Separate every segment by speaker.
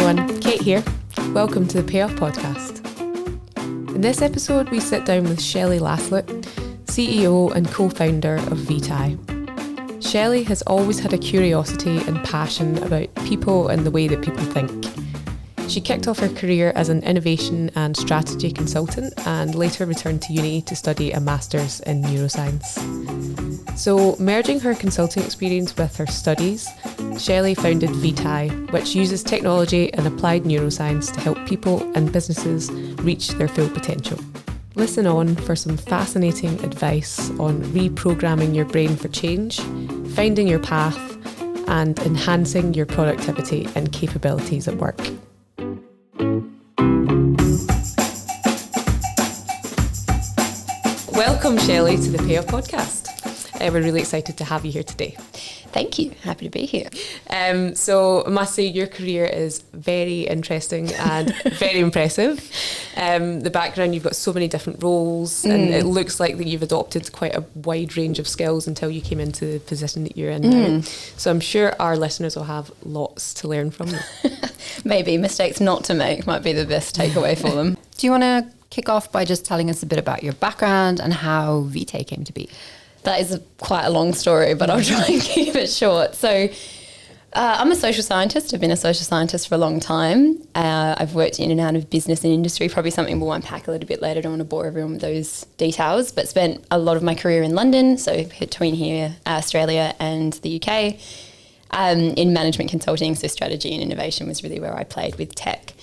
Speaker 1: everyone, Kate here. Welcome to the Payoff Podcast. In this episode, we sit down with Shelley Laslett, CEO and co-founder of Vitae. Shelley has always had a curiosity and passion about people and the way that people think. She kicked off her career as an innovation and strategy consultant and later returned to uni to study a master's in neuroscience. So, merging her consulting experience with her studies, Shelley founded Vitae, which uses technology and applied neuroscience to help people and businesses reach their full potential. Listen on for some fascinating advice on reprogramming your brain for change, finding your path, and enhancing your productivity and capabilities at work. Welcome, Shelley, to the Payoff Podcast. We're really excited to have you here today.
Speaker 2: Thank you. Happy to be here.
Speaker 1: So I must say your career is very interesting and very impressive. The background, you've got so many different roles and it looks like that you've adopted quite a wide range of skills until you came into the position that you're in now. So I'm sure our listeners will have lots to learn from you.
Speaker 2: Maybe mistakes not to make might be the best takeaway for them.
Speaker 3: Do you want to kick off by just telling us a bit about your background and how Vitae came to be?
Speaker 2: That is quite a long story, but I'll try and keep it short. So I'm a social scientist. I've been a social scientist for a long time. I've worked in and out of business and industry, probably something we'll unpack a little bit later. I don't want to bore everyone with those details, but spent a lot of my career in London, so between here, Australia and the UK, in management consulting, so strategy and innovation was really where I played with tech.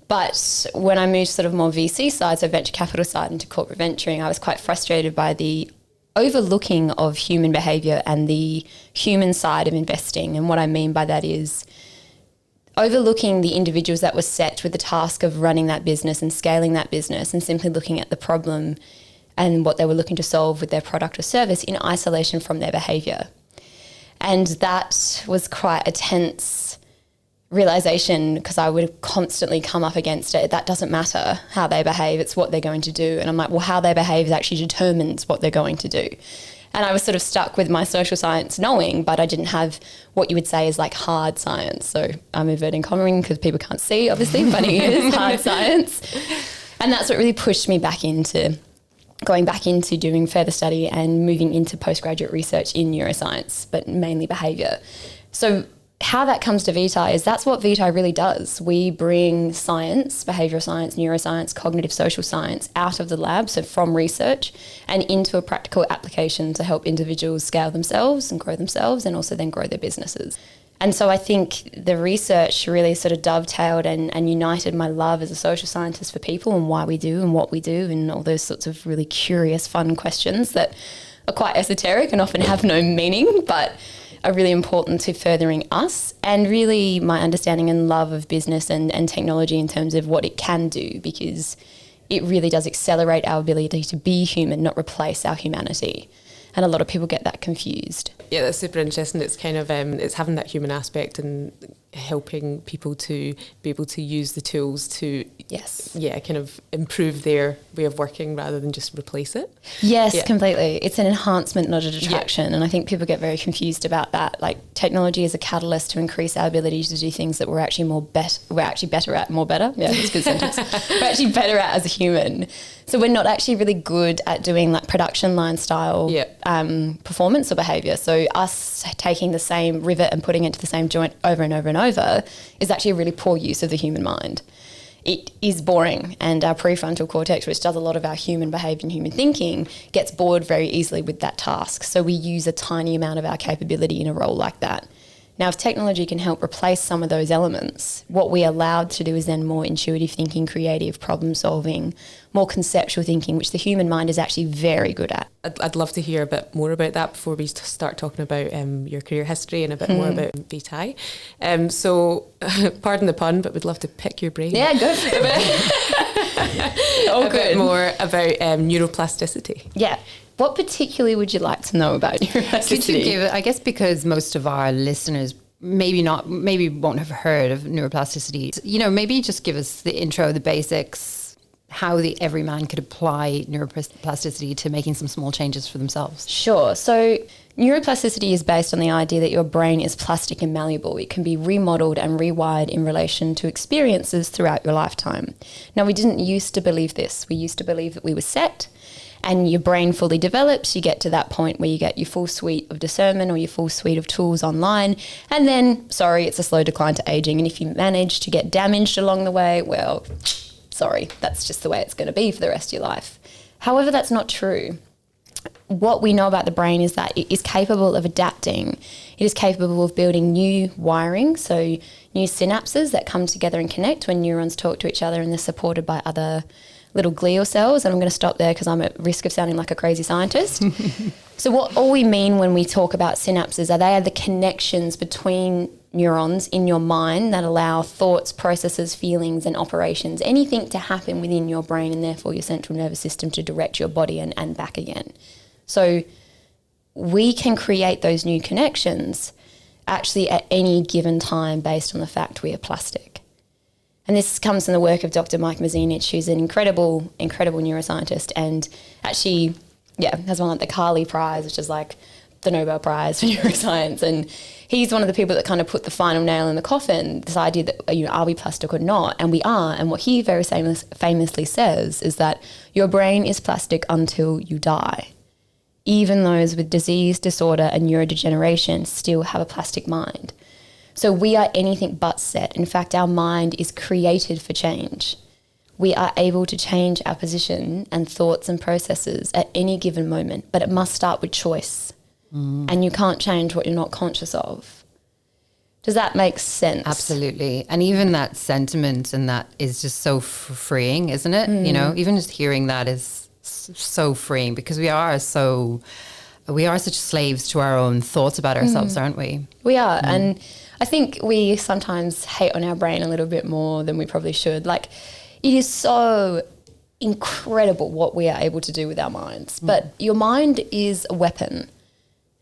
Speaker 2: But when I moved sort of more VC side, so venture capital side into corporate venturing, I was quite frustrated by the overlooking of human behaviour and the human side of investing. And what I mean by that is overlooking the individuals that were set with the task of running that business and scaling that business and simply looking at the problem and what they were looking to solve with their product or service in isolation from their behaviour. And that was quite a tense realization because I would constantly come up against it. That doesn't matter how they behave, it's what they're going to do. And I'm like, well, how they behave actually determines what they're going to do. And I was sort of stuck with my social science knowing, but I didn't have what you would say is like hard science. So I'm inverting commas because people can't see, obviously, but it is hard science. And that's what really pushed me back into going back into doing further study and moving into postgraduate research in neuroscience, but mainly behaviour. So how that comes to Vitae is that's what Vitae really does. We bring science, behavioural science, neuroscience, cognitive social science out of the lab, so from research and into a practical application to help individuals scale themselves and grow themselves and also then grow their businesses. And so I think the research really sort of dovetailed and united my love as a social scientist for people and why we do and what we do and all those sorts of really curious, fun questions that are quite esoteric and often have no meaning, but are really important to furthering us and really my understanding and love of business and technology in terms of what it can do, because it really does accelerate our ability to be human, not replace our humanity. And a lot of people get that confused.
Speaker 1: Yeah, that's super interesting. It's kind of, it's having that human aspect and helping people to be able to use the tools to, kind of improve their way of working rather than just replace it.
Speaker 2: Yes, completely. It's an enhancement, not a detraction. And I think people get very confused about that. Like technology is a catalyst to increase our ability to do things that we're actually better at. Yeah, that's a good sentence. We're actually better at as a human. So we're not actually really good at doing like production line style performance or behaviour. So us taking the same rivet and putting it into the same joint over and over and over is actually a really poor use of the human mind. It is boring, and our prefrontal cortex, which does a lot of our human behaviour and human thinking, gets bored very easily with that task. So we use a tiny amount of our capability in a role like that. Now, if technology can help replace some of those elements, what we're allowed to do is then more intuitive thinking, creative problem solving, more conceptual thinking, which the human mind is actually very good at.
Speaker 1: I'd love to hear a bit more about that before we start talking about your career history and a bit more about Vitae. So, pardon the pun, but we'd love to pick your brain.
Speaker 2: Yeah, go for it.
Speaker 1: Bit more about neuroplasticity.
Speaker 2: Yeah. What particularly would you like to know about neuroplasticity?
Speaker 3: Could you give it, I guess because most of our listeners maybe won't have heard of neuroplasticity. You know, maybe just give us the intro, the basics, how the everyman could apply neuroplasticity to making some small changes for themselves?
Speaker 2: Sure. So neuroplasticity is based on the idea that your brain is plastic and malleable. It can be remodeled and rewired in relation to experiences throughout your lifetime. Now, we didn't used to believe this. We used to believe that we were set, and your brain fully develops. You get to that point where you get your full suite of discernment or your full suite of tools online. And then, sorry, it's a slow decline to aging. And if you manage to get damaged along the way, well, sorry, that's just the way it's going to be for the rest of your life. However, that's not true. What we know about the brain is that it is capable of adapting. It is capable of building new wiring, so new synapses that come together and connect when neurons talk to each other and they're supported by other little glial cells. And I'm going to stop there because I'm at risk of sounding like a crazy scientist. So all we mean when we talk about synapses are they are the connections between neurons in your mind that allow thoughts, processes, feelings and operations, anything to happen within your brain and therefore your central nervous system to direct your body and back again. So we can create those new connections actually at any given time based on the fact we are plastic. And this comes from the work of Dr. Mike Mazinich, who's an incredible neuroscientist and actually, has won like the Carly Prize, which is like the Nobel Prize for neuroscience. And he's one of the people that kind of put the final nail in the coffin, this idea that, are we plastic or not? And we are. And what he very famously says is that your brain is plastic until you die. Even those with disease, disorder and neurodegeneration still have a plastic mind. So we are anything but set. In fact, our mind is created for change. We are able to change our position and thoughts and processes at any given moment, but it must start with choice. And you can't change what you're not conscious of. Does that make sense?
Speaker 3: Absolutely. And even that sentiment and that is just so freeing, isn't it? Even just hearing that is so freeing because we are such slaves to our own thoughts about ourselves, aren't we?
Speaker 2: We are. And I think we sometimes hate on our brain a little bit more than we probably should. Like, it is so incredible what we are able to do with our minds. But your mind is a weapon.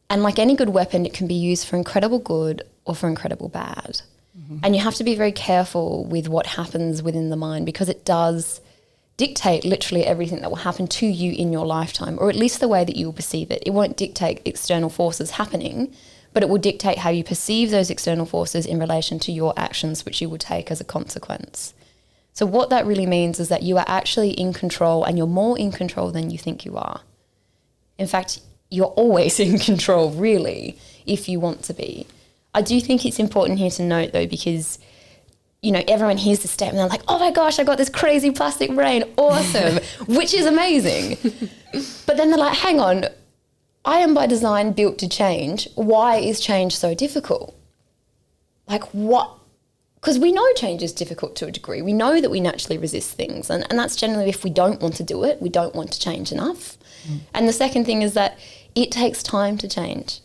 Speaker 2: And like any good weapon, it can be used for incredible good or for incredible bad. And you have to be very careful with what happens within the mind because it does dictate literally everything that will happen to you in your lifetime, or at least the way that you will perceive it. It won't dictate external forces happening, but it will dictate how you perceive those external forces in relation to your actions, which you will take as a consequence. So what that really means is that you are actually in control, and you're more in control than you think you are. In fact, you're always in control, really, if you want to be. I do think it's important here to note, though, because everyone hears the statement, they're like, oh my gosh, I got this crazy plastic brain, awesome, which is amazing. But then they're like, hang on, I am by design built to change. Why is change so difficult? Like what? Because we know change is difficult to a degree. We know that we naturally resist things. And that's generally if we don't want to do it, we don't want to change enough. And the second thing is that it takes time to change.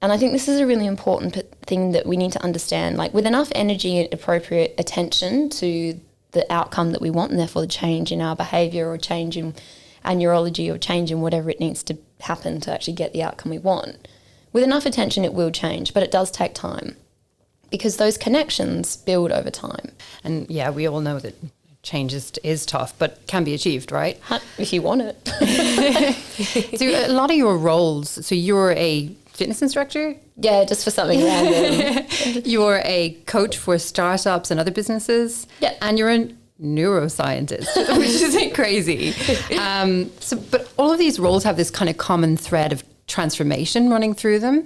Speaker 2: And I think this is a really important thing that we need to understand. Like with enough energy and appropriate attention to the outcome that we want, and therefore the change in our behaviour or change in our neurology or change in whatever it needs to happen to actually get the outcome we want. With enough attention, it will change, but it does take time because those connections build over time.
Speaker 3: And we all know that change is tough, but can be achieved, right?
Speaker 2: If you want it.
Speaker 3: So a lot of your roles, so you're a fitness instructor?
Speaker 2: Yeah, just for something random.
Speaker 3: You're a coach for startups and other businesses.
Speaker 2: Yeah.
Speaker 3: And you're a neuroscientist, which is crazy. But all of these roles have this kind of common thread of transformation running through them.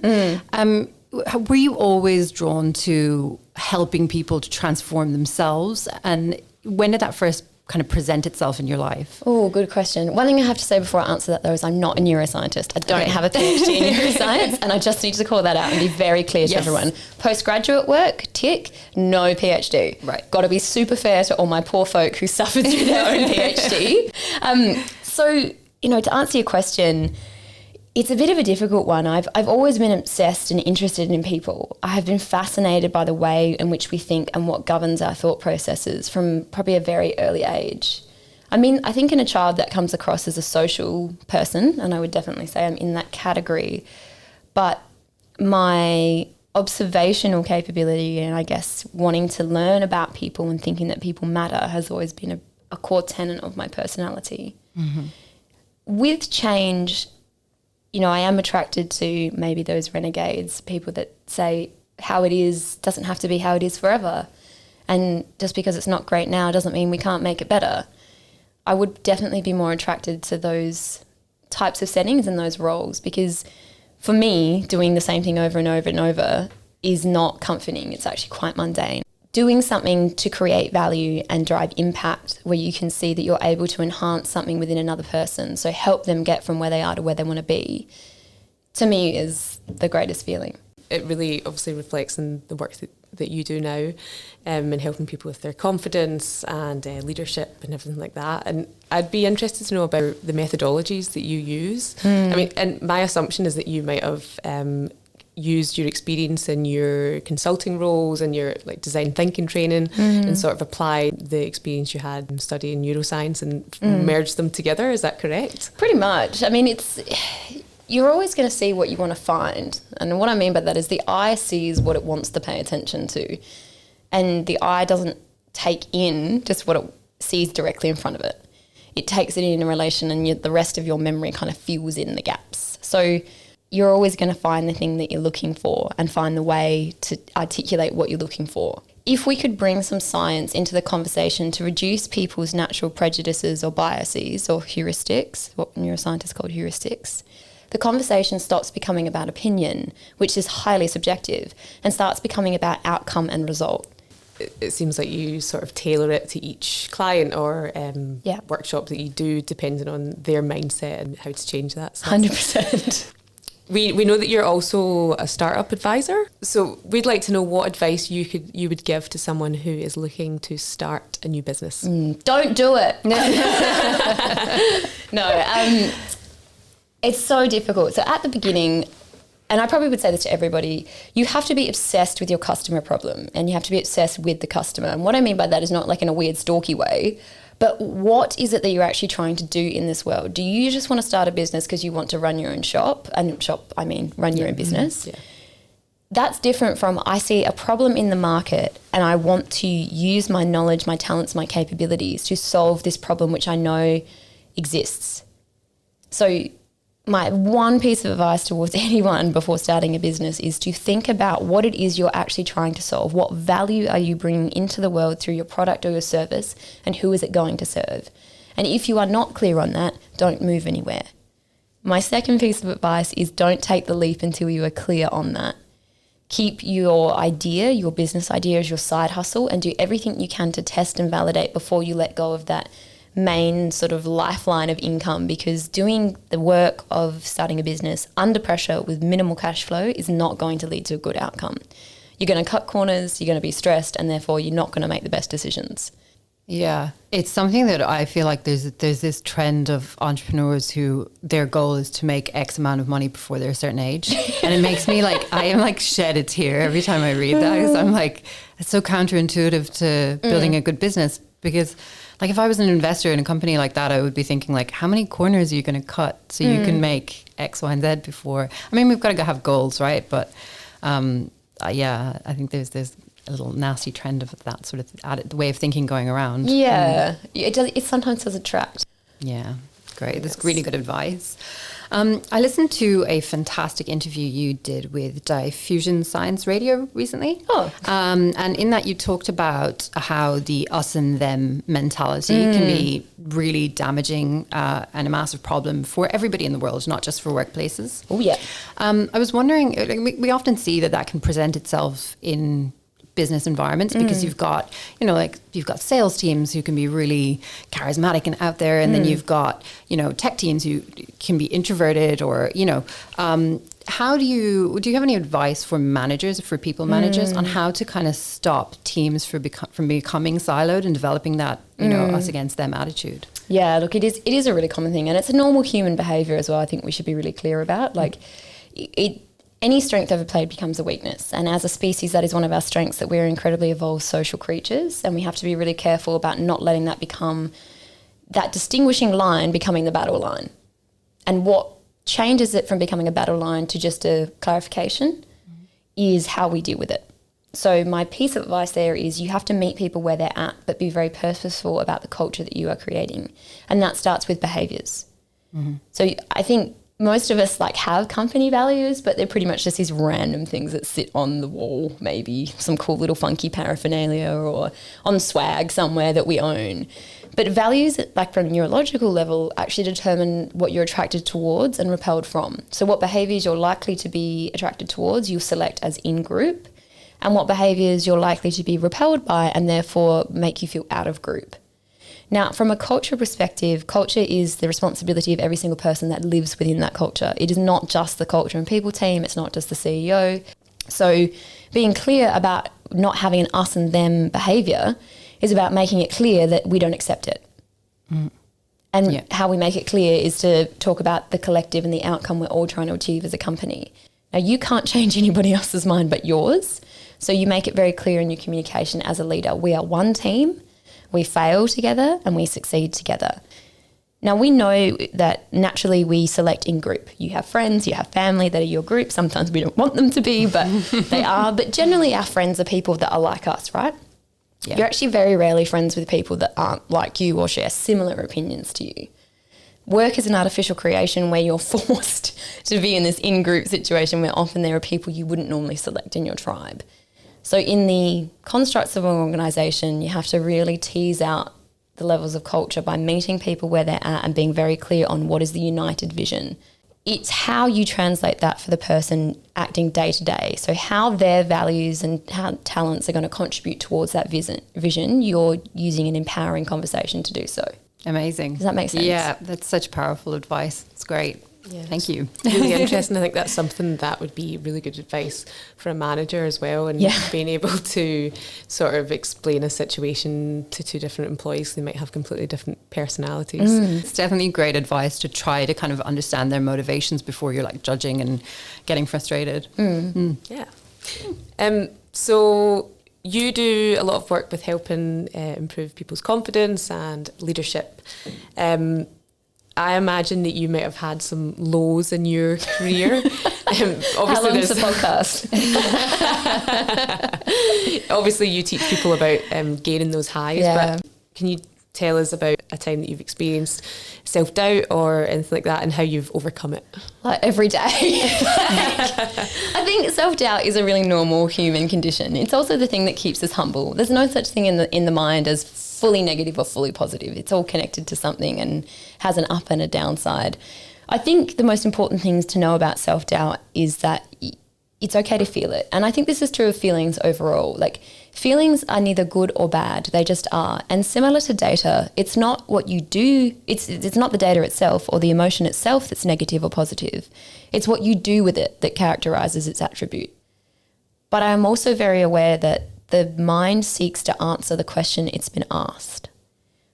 Speaker 3: Were you always drawn to helping people to transform themselves? And when did that first kind of present itself in your life?
Speaker 2: Oh, good question. One thing I have to say before I answer that, though, is I'm not a neuroscientist. I don't have a PhD in neuroscience, and I just need to call that out and be very clear to everyone. Postgraduate work, tick, no PhD.
Speaker 3: Right.
Speaker 2: Got to be super fair to all my poor folk who suffered through their own PhD. So, to answer your question, it's a bit of a difficult one. I've always been obsessed and interested in people. I have been fascinated by the way in which we think and what governs our thought processes from probably a very early age. I mean, I think in a child that comes across as a social person, and I would definitely say I'm in that category, but my observational capability and I guess wanting to learn about people and thinking that people matter has always been a core tenet of my personality. With change, you know, I am attracted to maybe those renegades, people that say how it is doesn't have to be how it is forever. And just because it's not great now doesn't mean we can't make it better. I would definitely be more attracted to those types of settings and those roles, because for me, doing the same thing over and over and over is not comforting. It's actually quite mundane. Doing something to create value and drive impact, where you can see that you're able to enhance something within another person, so help them get from where they are to where they want to be, to me is the greatest feeling.
Speaker 1: It really obviously reflects in the work that you do now, and helping people with their confidence and leadership and everything like that. And I'd be interested to know about the methodologies that you use. I mean, and my assumption is that you might have used your experience in your consulting roles and your like design thinking training and sort of applied the experience you had studying neuroscience and merged them together. Is that correct?
Speaker 2: Pretty much. I mean, you're always going to see what you want to find. And what I mean by that is the eye sees what it wants to pay attention to. And the eye doesn't take in just what it sees directly in front of it. It takes it in relation, and the rest of your memory kind of fills in the gaps. So you're always going to find the thing that you're looking for and find the way to articulate what you're looking for. If we could bring some science into the conversation to reduce people's natural prejudices or biases or heuristics, what neuroscientists call heuristics, the conversation stops becoming about opinion, which is highly subjective, and starts becoming about outcome and result.
Speaker 1: It seems like you sort of tailor it to each client or workshop that you do, depending on their mindset and how to change that. So
Speaker 2: 100%.
Speaker 1: We know that you're also a startup advisor, so we'd like to know what advice you would give to someone who is looking to start a new business.
Speaker 2: Don't do it. No, it's so difficult. So at the beginning, and I probably would say this to everybody, you have to be obsessed with your customer problem, and you have to be obsessed with the customer. And what I mean by that is not like in a weird stalky way, but what is it that you're actually trying to do in this world? Do you just want to start a business because you want to run your own shop? And run your own business. Yeah. That's different from, I see a problem in the market and I want to use my knowledge, my talents, my capabilities to solve this problem which I know exists. So my one piece of advice towards anyone before starting a business is to think about what it is you're actually trying to solve. What value are you bringing into the world through your product or your service, and who is it going to serve? And if you are not clear on that, don't move anywhere. My second piece of advice is don't take the leap until you are clear on that. Keep your idea, your business idea, as your side hustle, and do everything you can to test and validate before you let go of that main sort of lifeline of income, because doing the work of starting a business under pressure with minimal cash flow is not going to lead to a good outcome. You're going to cut corners, you're going to be stressed, and therefore you're not going to make the best decisions.
Speaker 3: Yeah, it's something that I feel like there's this trend of entrepreneurs who their goal is to make X amount of money before they're a certain age. And it makes me like, I am like shed a tear every time I read that, because I'm like, it's so counterintuitive to building a good business. Because like if I was an investor in a company like that, I would be thinking like, how many corners are you going to cut so you can make X, Y, and Z before? I mean, we've got to have goals, right? But I think there's a little nasty trend of that sort of way of thinking going around.
Speaker 2: Yeah, it sometimes does attract.
Speaker 3: Yeah, great. That's really good advice. I listened to a fantastic interview you did with Diffusion Science Radio recently. And in that you talked about how the us and them mentality can be really damaging and a massive problem for everybody in the world, not just for workplaces.
Speaker 2: Oh, yeah.
Speaker 3: I was wondering, we often see that can present itself in business environments, because you've got, you've got sales teams who can be really charismatic and out there, and then you've got, tech teams who can be introverted, or, how do you have any advice for managers, for people managers, on how to kind of stop teams from becoming siloed and developing that, us against them attitude?
Speaker 2: Yeah, look, it is a really common thing, and it's a normal human behavior as well. I think we should be really clear about, any strength overplayed becomes a weakness. And as a species, that is one of our strengths, that we're incredibly evolved social creatures. And we have to be really careful about not letting that become that distinguishing line becoming the battle line. And what changes it from becoming a battle line to just a clarification is how we deal with it. So my piece of advice there is you have to meet people where they're at, but be very purposeful about the culture that you are creating. And that starts with behaviours. So I think most of us like have company values, but they're pretty much just these random things that sit on the wall, maybe some cool little funky paraphernalia or on swag somewhere that we own. But values, like from a neurological level, actually determine what you're attracted towards and repelled from. So what behaviours you're likely to be attracted towards, you select as in-group, and what behaviours you're likely to be repelled by and therefore make you feel out of group. Now, from a culture perspective, culture is the responsibility of every single person that lives within that culture. It is not just the culture and people team. It's not just the CEO. So being clear about not having an us and them behaviour is about making it clear that we don't accept it. And how we make it clear is to talk about the collective and the outcome we're all trying to achieve as a company. Now, you can't change anybody else's mind but yours. So you make it very clear in your communication as a leader. We are one team. We fail together and we succeed together. Now, we know that naturally we select in group. You have friends, you have family that are your group. Sometimes we don't want them to be, but they are. But generally our friends are people that are like us, right? Yeah. You're actually very rarely friends with people that aren't like you or share similar opinions to you. Work is an artificial creation where you're forced to be in this in-group situation where often there are people you wouldn't normally select in your tribe. So in the constructs of an organisation, you have to really tease out the levels of culture by meeting people where they're at and being very clear on what is the united vision. It's how you translate that for the person acting day to day. So how their values and how talents are going to contribute towards that vision, you're using an empowering conversation to do so.
Speaker 3: Amazing.
Speaker 2: Does that make sense?
Speaker 3: Yeah, that's such powerful advice. It's great. Yeah. Thank you.
Speaker 1: Really interesting. I think that's something that would be really good advice for a manager as well, and being able to sort of explain a situation to two different employees. They might have completely different personalities.
Speaker 3: It's definitely great advice to try to kind of understand their motivations before you're like judging and getting frustrated.
Speaker 1: Yeah. So you do a lot of work with helping improve people's confidence and leadership. I imagine that you might have had some lows in your career.
Speaker 2: How long's the podcast?
Speaker 1: Obviously, you teach people about gaining those highs, but can you tell us about a time that you've experienced self-doubt or anything like that and how you've overcome it?
Speaker 2: Like every day. I think self-doubt is a really normal human condition. It's also the thing that keeps us humble. There's no such thing in the mind as fully negative or fully positive. It's all connected to something and has an up and a downside. I think the most important things to know about self-doubt is that it's okay to feel it. And I think this is true of feelings overall. Like feelings are neither good or bad, they just are. And similar to data, it's not what you do, it's not the data itself or the emotion itself that's negative or positive. It's what you do with it that characterises its attribute. But I am also very aware that the mind seeks to answer the question it's been asked.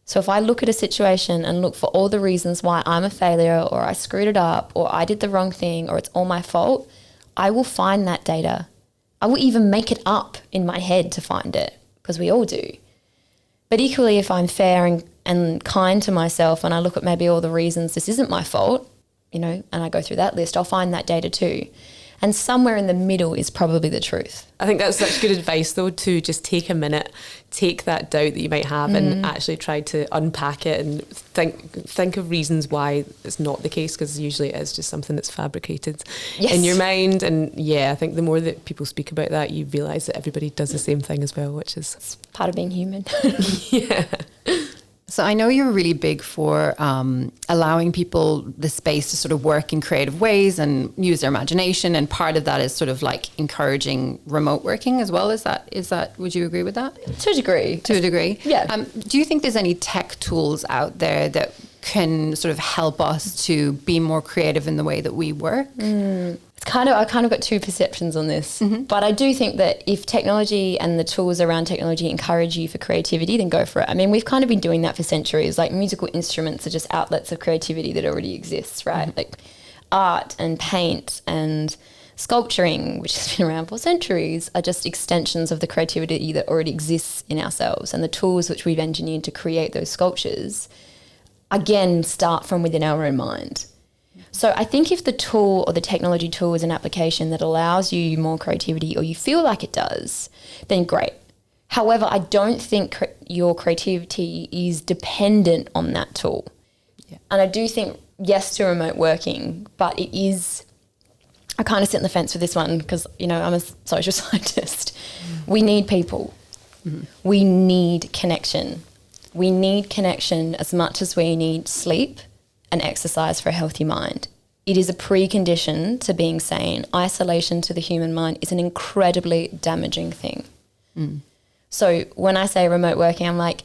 Speaker 2: So if I look at a situation and look for all the reasons why I'm a failure or I screwed it up or I did the wrong thing or it's all my fault, I will find that data. I will even make it up in my head to find it, because we all do. But equally, if I'm fair and kind to myself and I look at maybe all the reasons this isn't my fault, and I go through that list, I'll find that data too. And somewhere in the middle is probably the truth.
Speaker 1: I think that's such good advice, though, to just take a minute, take that doubt that you might have and actually try to unpack it and think of reasons why it's not the case, because usually it is just something that's fabricated in your mind. And I think the more that people speak about that, you realise that everybody does the same thing as well, which is...
Speaker 2: It's part of being human.
Speaker 3: So I know you're really big for allowing people the space to sort of work in creative ways and use their imagination. And part of that is sort of like encouraging remote working as well. Is that, would you agree with that?
Speaker 2: To a degree.
Speaker 3: To a degree.
Speaker 2: Yeah.
Speaker 3: Do you think there's any tech tools out there that can sort of help us to be more creative in the way that we work?
Speaker 2: I kind of got two perceptions on this, but I do think that if technology and the tools around technology encourage you for creativity, then go for it. I mean, we've kind of been doing that for centuries. Like musical instruments are just outlets of creativity that already exists, right? Like art and paint and sculpturing, which has been around for centuries, are just extensions of the creativity that already exists in ourselves. And the tools which we've engineered to create those sculptures, again, start from within our own mind. So I think if the tool or the technology tool is an application that allows you more creativity, or you feel like it does, then great. However, I don't think your creativity is dependent on that tool. Yeah. And I do think yes to remote working, but it is, I kind of sit on the fence with this one because, you know, I'm a social scientist. We need people. We need connection. We need connection as much as we need sleep and exercise for a healthy mind. It is a precondition to being sane. Isolation to the human mind is an incredibly damaging thing. So when I say remote working, I'm like,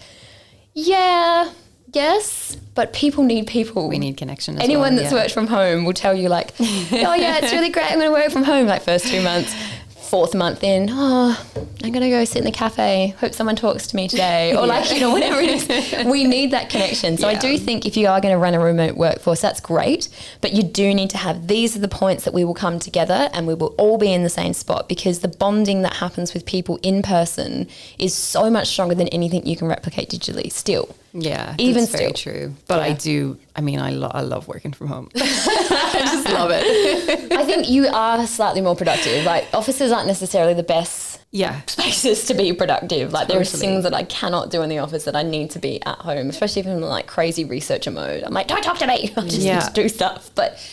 Speaker 2: yeah, yes, but people need people.
Speaker 3: We need connection as
Speaker 2: Anyone
Speaker 3: well,
Speaker 2: that's worked from home will tell you like, oh yeah, it's really great, I'm going to work from home, like first 2 months. 4th month in, oh, I'm going to go sit in the cafe, hope someone talks to me today, or like, you know, whatever it is. We need that connection. So I do think if you are going to run a remote workforce, that's great, but you do need to have, these are the points that we will come together and we will all be in the same spot, because the bonding that happens with people in person is so much stronger than anything you can replicate digitally still.
Speaker 3: Yeah,
Speaker 2: even
Speaker 3: that's very
Speaker 2: still.
Speaker 3: true. But I love working from home. I just love it.
Speaker 2: I think you are slightly more productive. Like offices aren't necessarily the best spaces to be productive. Like there are things that I cannot do in the office that I need to be at home, especially if I'm in like crazy researcher mode. I'm like, don't talk to me. I just need to do stuff. But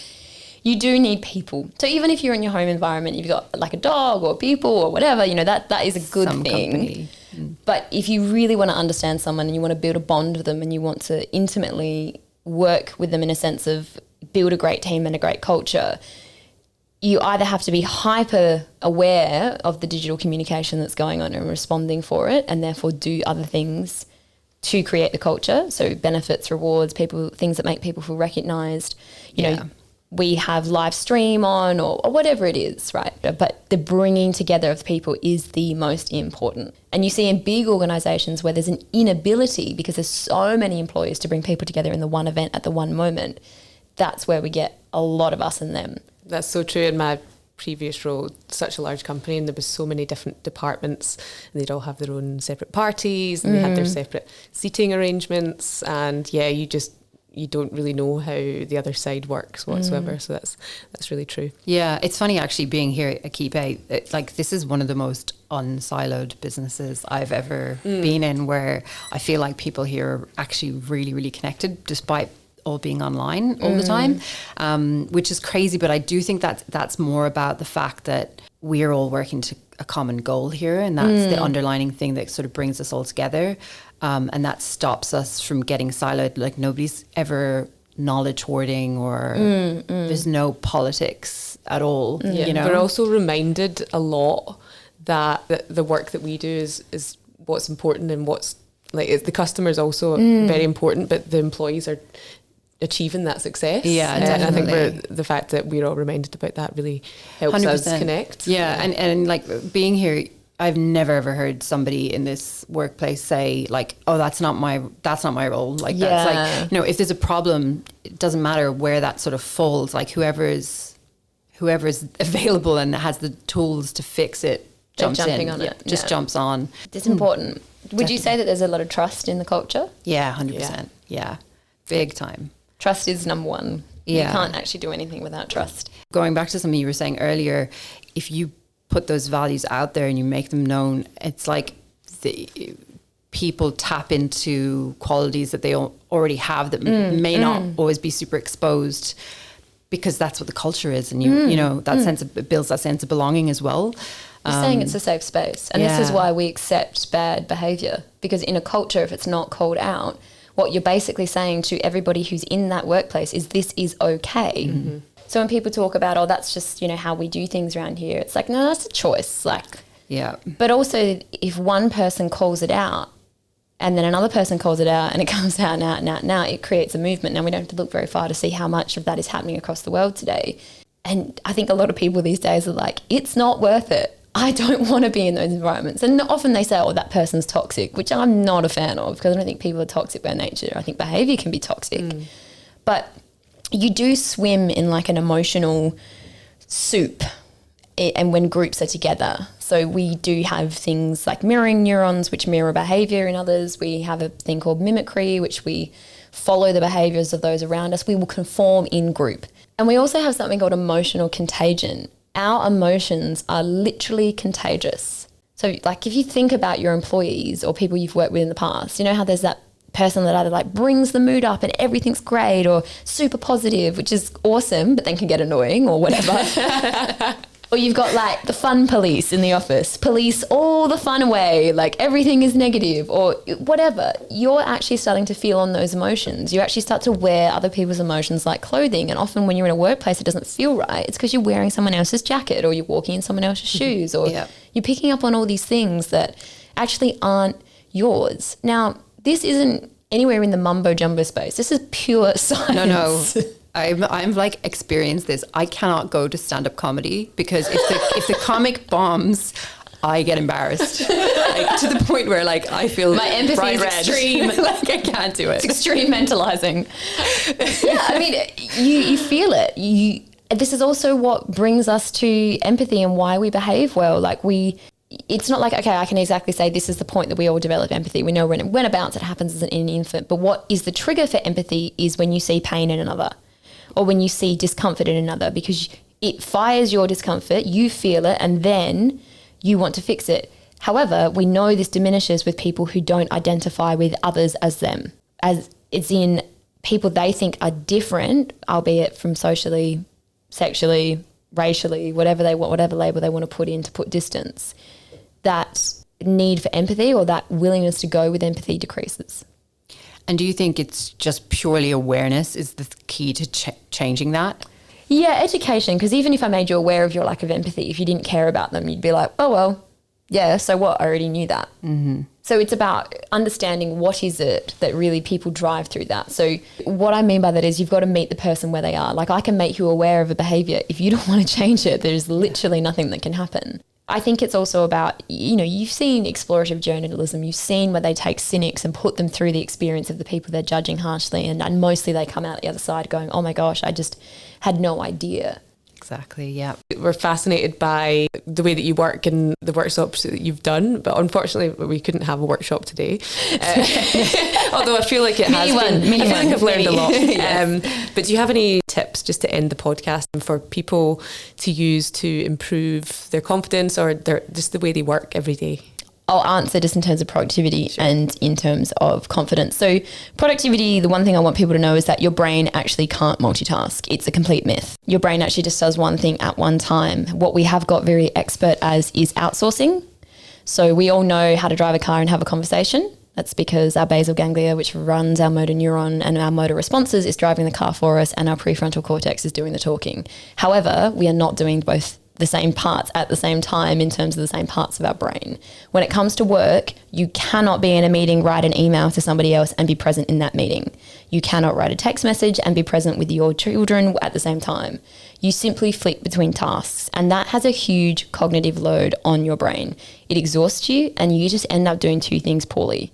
Speaker 2: you do need people. So even if you're in your home environment, you've got like a dog or people or whatever, you know, that is a good thing. Company. But if you really want to understand someone and you want to build a bond with them and you want to intimately work with them in a sense of build a great team and a great culture, you either have to be hyper aware of the digital communication that's going on and responding for it, and therefore do other things to create the culture. So benefits, rewards, people, things that make people feel recognised, you know, we have live stream on or whatever it is, right? But the bringing together of people is the most important. And you see in big organisations where there's an inability because there's so many employees to bring people together in the one event at the one moment, that's where we get a lot of us and them.
Speaker 1: That's so true. In my previous role, such a large company, and there was so many different departments, and they'd all have their own separate parties, and they had their separate seating arrangements, and you don't really know how the other side works whatsoever. So that's really true. Yeah,
Speaker 3: it's funny actually being here at Keepay. Like this is one of the most unsiloed businesses I've ever been in, where I feel like people here are actually really, really connected despite all being online all the time, which is crazy. But I do think that's more about the fact that we're all working to a common goal here, and that's the underlining thing that sort of brings us all together. And that stops us from getting siloed. Like nobody's ever knowledge hoarding or there's no politics at all. You know?
Speaker 1: We're also reminded a lot that the work that we do is what's important, and what's like the customer is also very important, but the employees are achieving that success.
Speaker 3: Yeah, definitely.
Speaker 1: I think the fact that we're all reminded about that really helps
Speaker 3: 100%.
Speaker 1: us connect.
Speaker 3: Yeah, and like being here, I've never ever heard somebody in this workplace say like, "Oh, that's not my role." Like that's like, you know, if there's a problem, it doesn't matter where that sort of falls. Like whoever's available and has the tools to fix it jumps in. On it. Just jumps on.
Speaker 2: It's important. Would you say that there's a lot of trust in the culture?
Speaker 3: Yeah, 100%. Yeah, big time.
Speaker 2: Trust is number one.
Speaker 3: Yeah.
Speaker 2: You can't actually do anything without trust.
Speaker 3: Going back to something you were saying earlier, if you put those values out there and you make them known, it's like people tap into qualities that they already have that may not always be super exposed, because that's what the culture is. And you know, that sense of, it builds that sense of belonging as well.
Speaker 2: You're saying it's a safe space. And this is why we accept bad behaviour, because in a culture, if it's not called out, what you're basically saying to everybody who's in that workplace is this is okay. So when people talk about, oh, that's just, you know, how we do things around here, it's like, no, that's a choice. Like, but also if one person calls it out and then another person calls it out and it comes out now, it creates a movement. Now we don't have to look very far to see how much of that is happening across the world today. And I think a lot of people these days are like, it's not worth it. I don't want to be in those environments. And often they say, oh, that person's toxic, which I'm not a fan of, because I don't think people are toxic by nature. I think behaviour can be toxic. But you do swim in like an emotional soup, and when groups are together. So we do have things like mirroring neurons, which mirror behavior in others. We have a thing called mimicry, which we follow the behaviors of those around us. We will conform in group. And we also have something called emotional contagion. Our emotions are literally contagious. So like if you think about your employees or people you've worked with in the past, you know how there's that person that either like brings the mood up and everything's great, or super positive, which is awesome, but then can get annoying or whatever. Or you've got like the fun police in the office, police all the fun away, like everything is negative or whatever. You're actually starting to feel on those emotions. You actually start to wear other people's emotions like clothing. And often when you're in a workplace, it doesn't feel right. It's because you're wearing someone else's jacket, or you're walking in someone else's shoes, or you're picking up on all these things that actually aren't yours. Now, this isn't anywhere in the mumbo jumbo space. This is pure science.
Speaker 3: No. I'm like experienced this. I cannot go to stand-up comedy because if the comic bombs, I get embarrassed, like to the point where like I feel
Speaker 2: my empathy is extreme.
Speaker 3: Like I can't do it.
Speaker 2: It's extreme mentalizing. Yeah, I mean, you feel it. This is also what brings us to empathy and why we behave well. Like it's not like, okay, I can exactly say this is the point that we all develop empathy. We know whenabouts it happens as an infant. But what is the trigger for empathy is when you see pain in another, or when you see discomfort in another, because it fires your discomfort, you feel it, and then you want to fix it. However, we know this diminishes with people who don't identify with others as them, as it's in people they think are different, albeit from socially, sexually, racially, whatever label they want to put in to put distance. That need for empathy, or that willingness to go with empathy, decreases.
Speaker 3: And do you think it's just purely awareness is the key to changing that?
Speaker 2: Yeah, education, because even if I made you aware of your lack of empathy, if you didn't care about them, you'd be like, oh, well, yeah, so what? I already knew that. Mm-hmm. So it's about understanding what is it that really people drive through that. So what I mean by that is you've got to meet the person where they are. Like I can make you aware of a behavior. If you don't want to change it, there's literally nothing that can happen. I think it's also about, you've seen explorative journalism, you've seen where they take cynics and put them through the experience of the people they're judging harshly, and mostly they come out the other side going, oh my gosh, I just had no idea.
Speaker 3: Exactly, yeah.
Speaker 1: We're fascinated by the way that you work and the workshops that you've done, but unfortunately we couldn't have a workshop today. Although I feel like it has been. I feel like I've learned a lot. Yes. But do you have any tips just to end the podcast for people to use to improve their confidence or just the way they work every day?
Speaker 2: I'll answer just in terms of productivity and in terms of confidence. So productivity, the one thing I want people to know is that your brain actually can't multitask. It's a complete myth. Your brain actually just does one thing at one time. What we have got very expert as is outsourcing. So we all know how to drive a car and have a conversation. That's because our basal ganglia, which runs our motor neuron and our motor responses, is driving the car for us, and our prefrontal cortex is doing the talking. However, we are not doing both the same parts at the same time in terms of the same parts of our brain. When it comes to work, you cannot be in a meeting, write an email to somebody else and be present in that meeting. You cannot write a text message and be present with your children at the same time. You simply flick between tasks, and that has a huge cognitive load on your brain. It exhausts you, and you just end up doing two things poorly.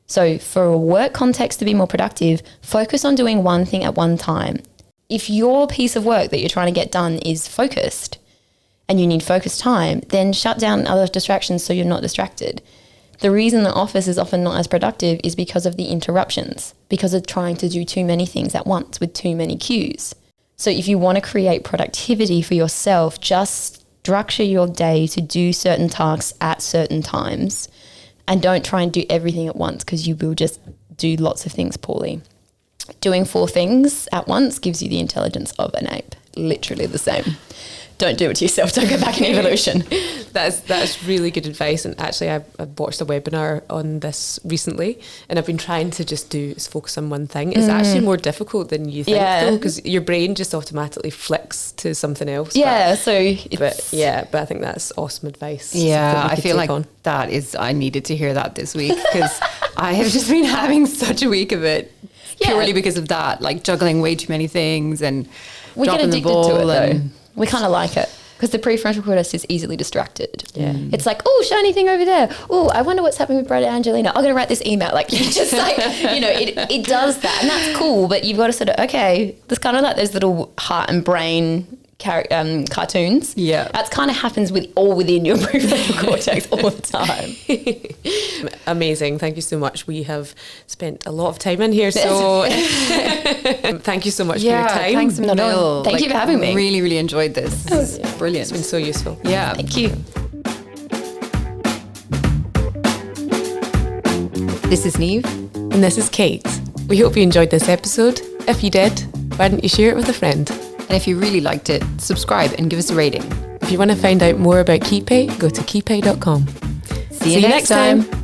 Speaker 2: So for a work context to be more productive, focus on doing one thing at one time. If your piece of work that you're trying to get done is focused, and you need focused time, then shut down other distractions so you're not distracted. The reason the office is often not as productive is because of the interruptions, because of trying to do too many things at once with too many cues. So if you want to create productivity for yourself, just structure your day to do certain tasks at certain times, and don't try and do everything at once, because you will just do lots of things poorly. Doing 4 things at once gives you the intelligence of an ape, literally the same. Don't do it to yourself. Don't go back in evolution.
Speaker 1: That's really good advice. And actually, I watched a webinar on this recently, and I've been trying to just focus on one thing. It's actually more difficult than you think, though, because your brain just automatically flicks to something else.
Speaker 2: Yeah.
Speaker 1: But I think that's awesome advice.
Speaker 3: Yeah, I feel like I needed to hear that this week, because I have just been having such a week of it purely because of that, like juggling way too many things and
Speaker 2: we
Speaker 3: dropping
Speaker 2: get addicted
Speaker 3: the ball.
Speaker 2: To it, though. We kind of like it because the prefrontal cortex is easily distracted. Yeah. It's like, oh, shiny thing over there. Oh, I wonder what's happening with Brad and Angelina. I'm going to write this email. Like, you just like, it does that. And that's cool. But you've got to sort of, okay, there's kind of like those little heart and brain cartoons.
Speaker 3: Yeah.
Speaker 2: That kind of happens within your prefrontal cortex all the time.
Speaker 1: Amazing. Thank you so much. We have spent a lot of time in here, so thank you so much for your time.
Speaker 3: Thanks a million.
Speaker 2: Thank you for having me.
Speaker 3: Really, really enjoyed this. This is brilliant.
Speaker 1: It's been so useful.
Speaker 3: Yeah.
Speaker 2: Thank you.
Speaker 3: This is Niamh.
Speaker 1: And this is Kate. We hope you enjoyed this episode. If you did, why don't you share it with a friend?
Speaker 3: And if you really liked it, subscribe and give us a rating.
Speaker 1: If you want to find out more about KeyPay, go to keypay.com.
Speaker 3: See you next time.